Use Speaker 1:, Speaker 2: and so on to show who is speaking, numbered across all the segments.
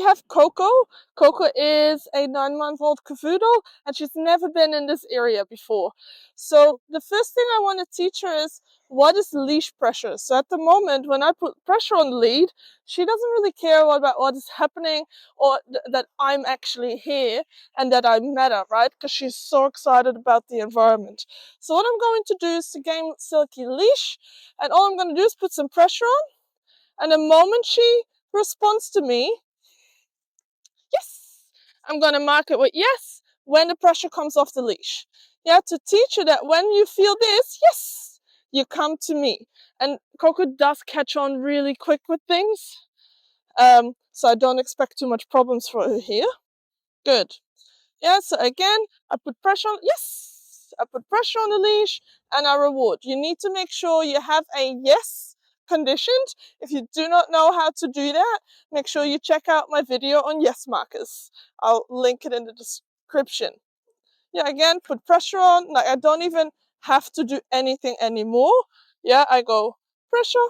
Speaker 1: have Koko. Koko is a 9-month-old cavoodle, and she's never been in this area before. So the first thing I want to teach her is, what is leash pressure? So at the moment, when I put pressure on the lead, she doesn't really care about what is happening, or that I'm actually here and that I matter, right? Because she's so excited about the environment. So what I'm going to do is to game Silky Leash, and all I'm going to do is put some pressure on, and the moment she responds to me, yes, I'm going to mark it with yes when the pressure comes off the leash. Yeah, to teach her that when you feel this, yes, you come to me. And Koko does catch on really quick with things, so I don't expect too much problems for her here. Good. Yeah, so again, I put pressure on, yes, I put pressure on the leash, and I reward. You need to make sure you have a yes conditioned. If you do not know how to do that, make sure you check out my video on yes markers. I'll link it in the description. Yeah, again, put pressure on. Like, I don't even have to do anything anymore. Yeah, I go pressure,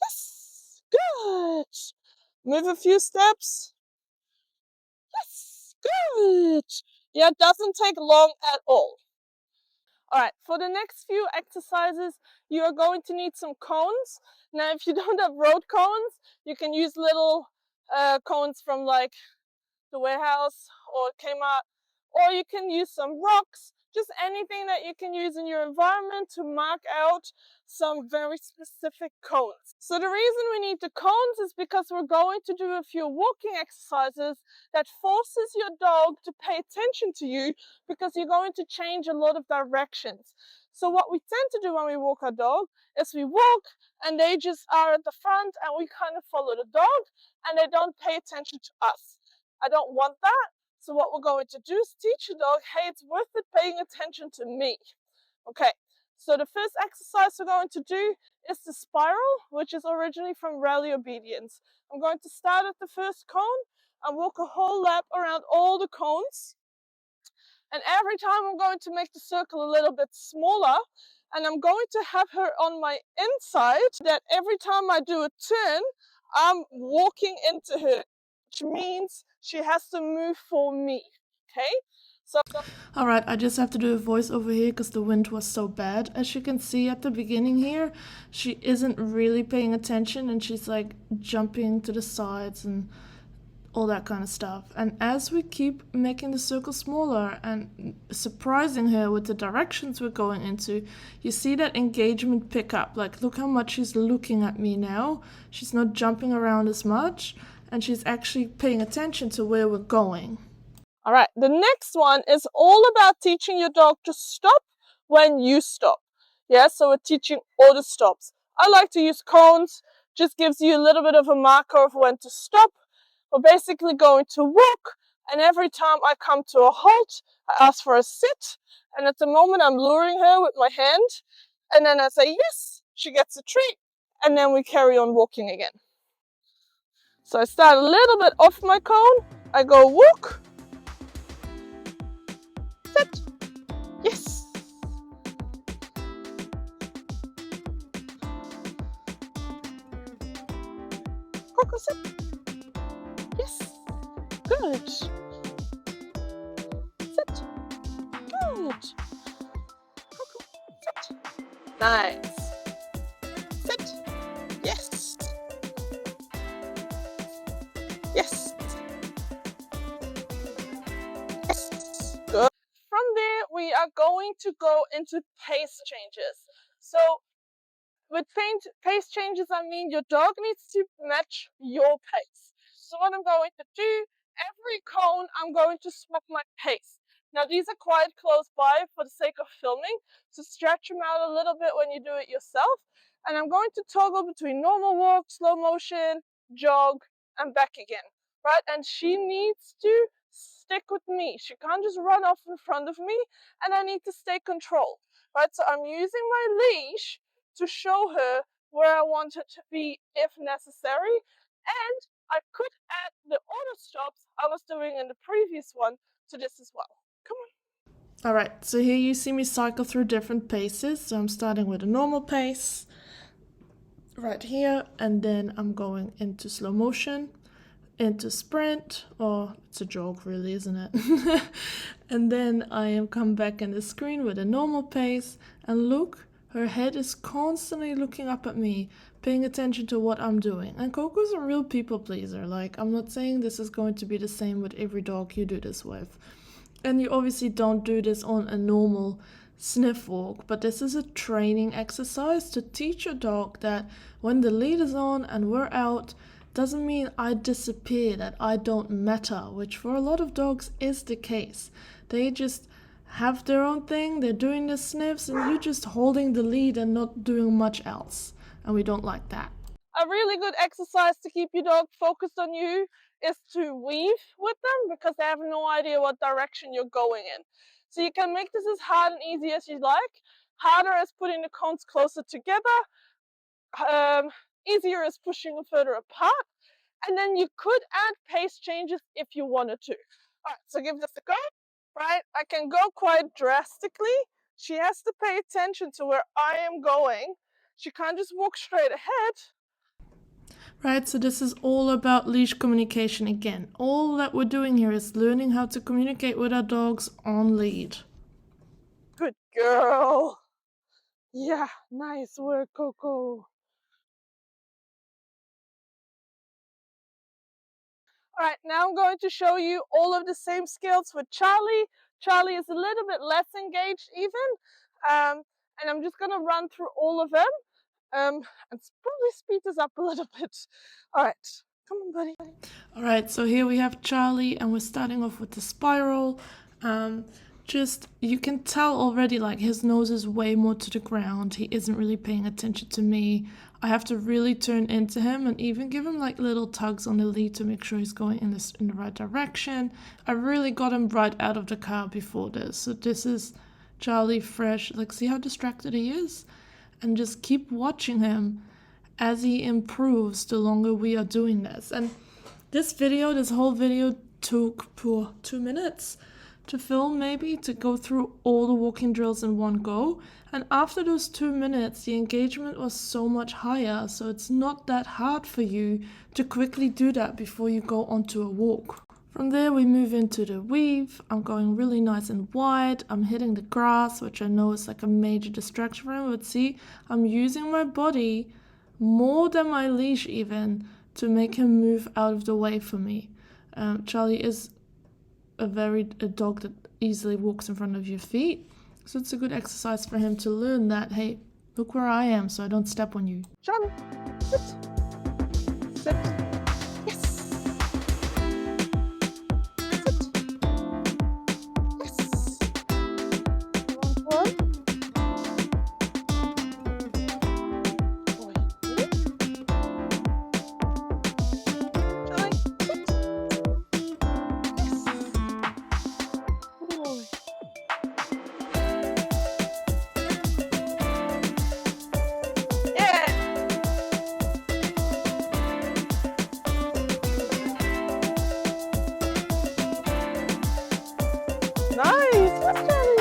Speaker 1: yes, good. Move a few steps, yes, good. Yeah, it doesn't take long at all. All right, for the next few exercises, you are going to need some cones. Now, if you don't have road cones, you can use little cones from like the warehouse or Kmart, or you can use some rocks, just anything that you can use in your environment to mark out some very specific cones. So the reason we need the cones is because we're going to do a few walking exercises that forces your dog to pay attention to you, because you're going to change a lot of directions. So what we tend to do when we walk our dog is we walk and they just are at the front and we kind of follow the dog and they don't pay attention to us. I don't want that. So what we're going to do is teach the dog, hey, it's worth it paying attention to me. Okay, so the first exercise we're going to do is the spiral, which is originally from rally obedience. I'm going to start at the first cone and walk a whole lap around all the cones. And every time I'm going to make the circle a little bit smaller, and I'm going to have her on my inside, that every time I do a turn, I'm walking into her, which means she has to move for me. Okay? So
Speaker 2: Alright, I just have to do a voice over here because the wind was so bad. As you can see at the beginning here, she isn't really paying attention and she's like jumping to the sides and all that kind of stuff. And as we keep making the circle smaller and surprising her with the directions we're going into, you see that engagement pick up. Like, look how much she's looking at me now. She's not jumping around as much and she's actually paying attention to where we're going.
Speaker 1: all right, the next one is all about teaching your dog to stop when you stop. Yeah, so we're teaching auto stops. I like to use cones, just gives you a little bit of a marker of when to stop. We're basically going to walk, and every time I come to a halt, I ask for a sit, and at the moment I'm luring her with my hand, and then I say yes, she gets a treat, and then we carry on walking again. So I start a little bit off my cone, I go walk, sit, yes. Koko, sit, yes, good. Sit, good. Koko, sit, nice. Sit, yes, yes, yes, good. From there, we are going to go into pace changes. So with pace changes, I mean your dog needs to match your pace. So what I'm going to do, every cone, I'm going to swap my pace. Now these are quite close by for the sake of filming, so stretch them out a little bit when you do it yourself. And I'm going to toggle between normal walk, slow motion, jog, and back again, right? And she needs to stick with me. She can't just run off in front of me, and I need to stay controlled, right? So I'm using my leash to show her where I want her to be if necessary. And I could add the auto stops I was doing in the previous one to this as well. Come on.
Speaker 2: Alright, so here you see me cycle through different paces. So I'm starting with a normal pace right here, and then I'm going into slow motion, into sprint, or it's a jog really, isn't it? And then I am come back in the screen with a normal pace, and look, her head is constantly looking up at me, paying attention to what I'm doing. And Coco's a real people pleaser. Like, I'm not saying this is going to be the same with every dog you do this with. And you obviously don't do this on a normal sniff walk, but this is a training exercise to teach your dog that when the lead is on and we're out, doesn't mean I disappear, that I don't matter, which for a lot of dogs is the case. They just have their own thing, they're doing the sniffs, and you're just holding the lead and not doing much else. And we don't like that.
Speaker 1: A really good exercise to keep your dog focused on you is to weave with them, because they have no idea what direction you're going in. So you can make this as hard and easy as you like. Harder is putting the cones closer together. Easier is pushing them further apart. And then you could add pace changes if you wanted to. All right, so give this a go. Right, I can go quite drastically. She has to pay attention to where I am going. She can't just walk straight ahead.
Speaker 2: Right, so this is all about leash communication again. All that we're doing here is learning how to communicate with our dogs on lead.
Speaker 1: Good girl. Yeah, nice work, Koko. All right, now I'm going to show you all of the same skills with Charlie. Charlie is a little bit less engaged even. And I'm just going to run through all of them and probably speed this up a little bit. All right, come on, buddy.
Speaker 2: All right, so here we have Charlie, and we're starting off with the spiral. Just, you can tell already, like, his nose is way more to the ground. He isn't really paying attention to me. I have to really turn into him and even give him like little tugs on the lead to make sure he's going in the right direction. I really got him right out of the car before this. So this is Charlie fresh. Like, see how distracted he is? And just keep watching him as he improves the longer we are doing this. And this whole video took 2 minutes to film, maybe, to go through all the walking drills in one go. And after those 2 minutes, the engagement was so much higher, so it's not that hard for you to quickly do that before you go onto a walk. From there, we move into the weave. I'm going really nice and wide. I'm hitting the grass, which I know is like a major distraction for him, but see, I'm using my body more than my leash even to make him move out of the way for me. Charlie is a dog that easily walks in front of your feet. So it's a good exercise for him to learn that, hey, look where I am so I don't step on you.
Speaker 1: Charlie, sit. Sit. Yes. Sit. Yes. One. Charlie, sit. Nice! Yes, Charlie!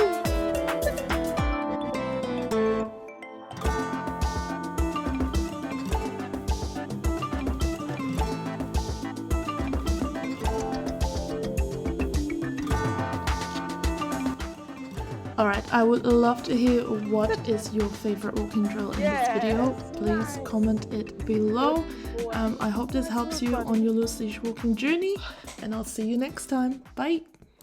Speaker 2: Alright, I would love to hear what is your favorite walking drill in this video. Please comment it below. I hope this helps you on your loose leash walking journey, and I'll see you next time. Bye!